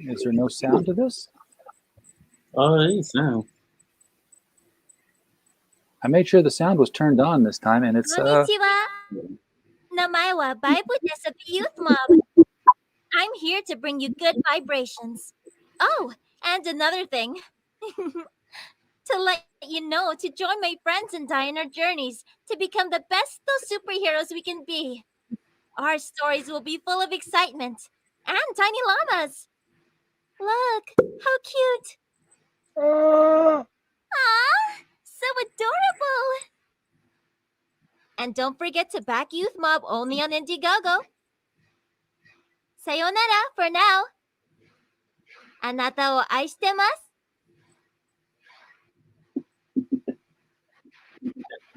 Is there no sound to this? Oh, it ain't sound. I made sure the sound was turned on this time, and it's Konnichiwa. Namae wa Bible Desabi Youth Mob. I'm here to bring you good vibrations. Oh, and another thing. To let you know to join my friends and I in our journeys to become the best superheroes we can be. Our stories will be full of excitement and tiny llamas. Look, how cute. Ah, so adorable. And don't forget to back Youth Mob only on Indiegogo. Sayonara for now. Anata wo aishitemasu.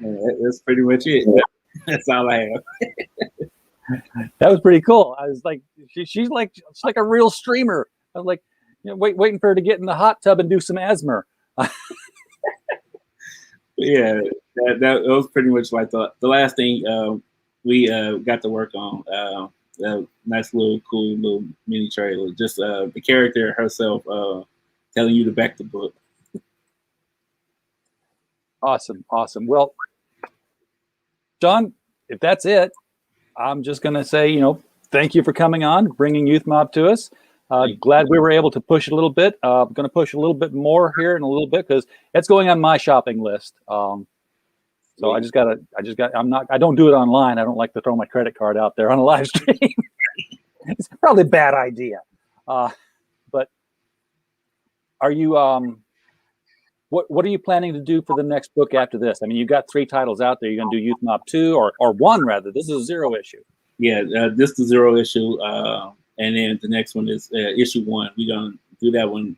That's pretty much it. That's all I have. That was pretty cool. I was like, she's like a real streamer. I was like, waiting for her to get in the hot tub and do some asthma. Yeah, that was pretty much like the last thing we got to work on. That nice little cool little mini trailer. Just the character herself telling you to back the book. Awesome. Well, John, if that's it, I'm just going to say, thank you for coming on, bringing Youth Mob to us. Glad we were able to push it a little bit. I'm going to push a little bit more here in a little bit because it's going on my shopping list. So I don't do it online. I don't like to throw my credit card out there on a live stream. It's probably a bad idea. But are you, what are you planning to do for the next book after this? I mean, you've got 3 titles out there. You're going to do Youth Mob 2 or 1 rather. This is a 0 issue. Yeah, this is the 0 issue. And then the next one is issue 1. We're going to do that one.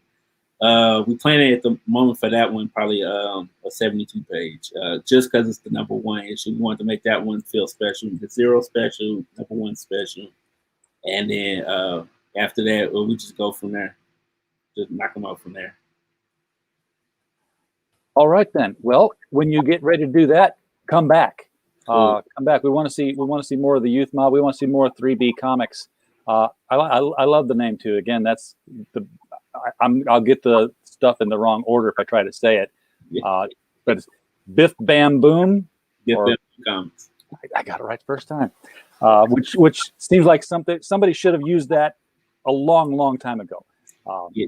We planning at the moment for that one probably a 72 page, just because it's the number 1 issue. We want to make that one feel special. The 0 special, number 1 special, and then after that, we just go from there. Just knock them out from there. All right then. Well, when you get ready to do that, come back. Cool. Come back. We want to see more of the Youth Mob. We want to see more 3B Comics. I love the name too. Again, that's I'll get the stuff in the wrong order if I try to say it. Yeah. But it's Biff Bam Boom. Biff Bam Comics. I got it right first time. Which seems like somebody should have used that a long time ago. Yeah.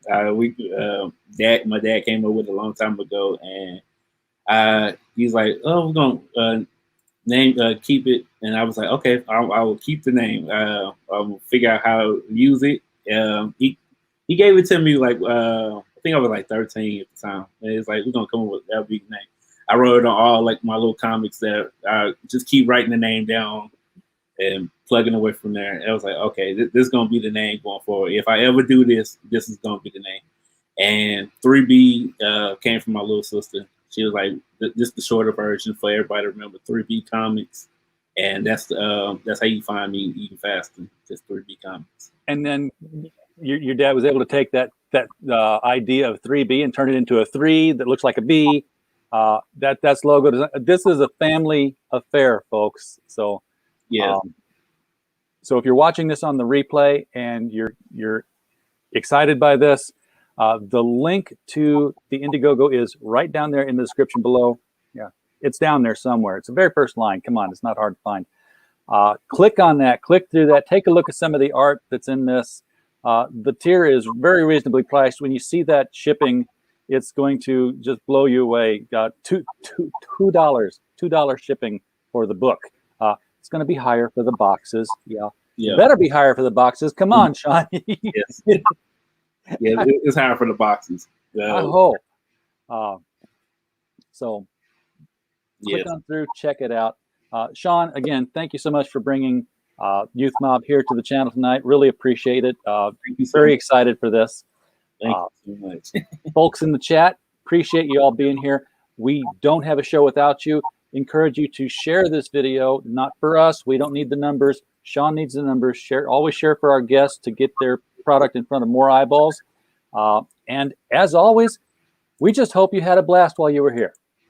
My dad came up with it a long time ago, and he's like, "Oh, we're gonna name keep it," and I was like, "Okay, I will keep the name. I'll figure out how to use it." He gave it to me like I think I was like 13 at the time, and it's like we're gonna come up with that big name. I wrote it on all like my little comics that I just keep writing the name down and plugging away from there. And I was like, okay, this is gonna be the name going forward. If I ever do this, this is gonna be the name. And 3B came from my little sister. She was like, this is the shorter version for everybody to remember, 3B Comics. And that's how you find me even faster, just 3B Comics. And then your dad was able to take that idea of 3B and turn it into a 3 that looks like a B. That's logo design. This is a family affair, folks. So yeah. So if you're watching this on the replay and you're excited by this, the link to the Indiegogo is right down there in the description below. Yeah, it's down there somewhere. It's the very first line. Come on, it's not hard to find. Click on that, click through that, take a look at some of the art that's in this. The tier is very reasonably priced. When you see that shipping, it's going to just blow you away. $2 shipping for the book. It's going to be higher for the boxes. Yeah. Better be higher for the boxes. Come on, Sean. Yes. Yeah, it's higher for the boxes. I hope. So click on through, check it out. Sean, again, thank you so much for bringing Youth Mob here to the channel tonight. Really appreciate it. Very excited for this. Thank you so much. Folks in the chat, appreciate you all being here. We don't have a show without you. Encourage you to share this video, not for us. We don't need the numbers. Sean needs the numbers. Always share for our guests to get their product in front of more eyeballs. And as always, we just hope you had a blast while you were here.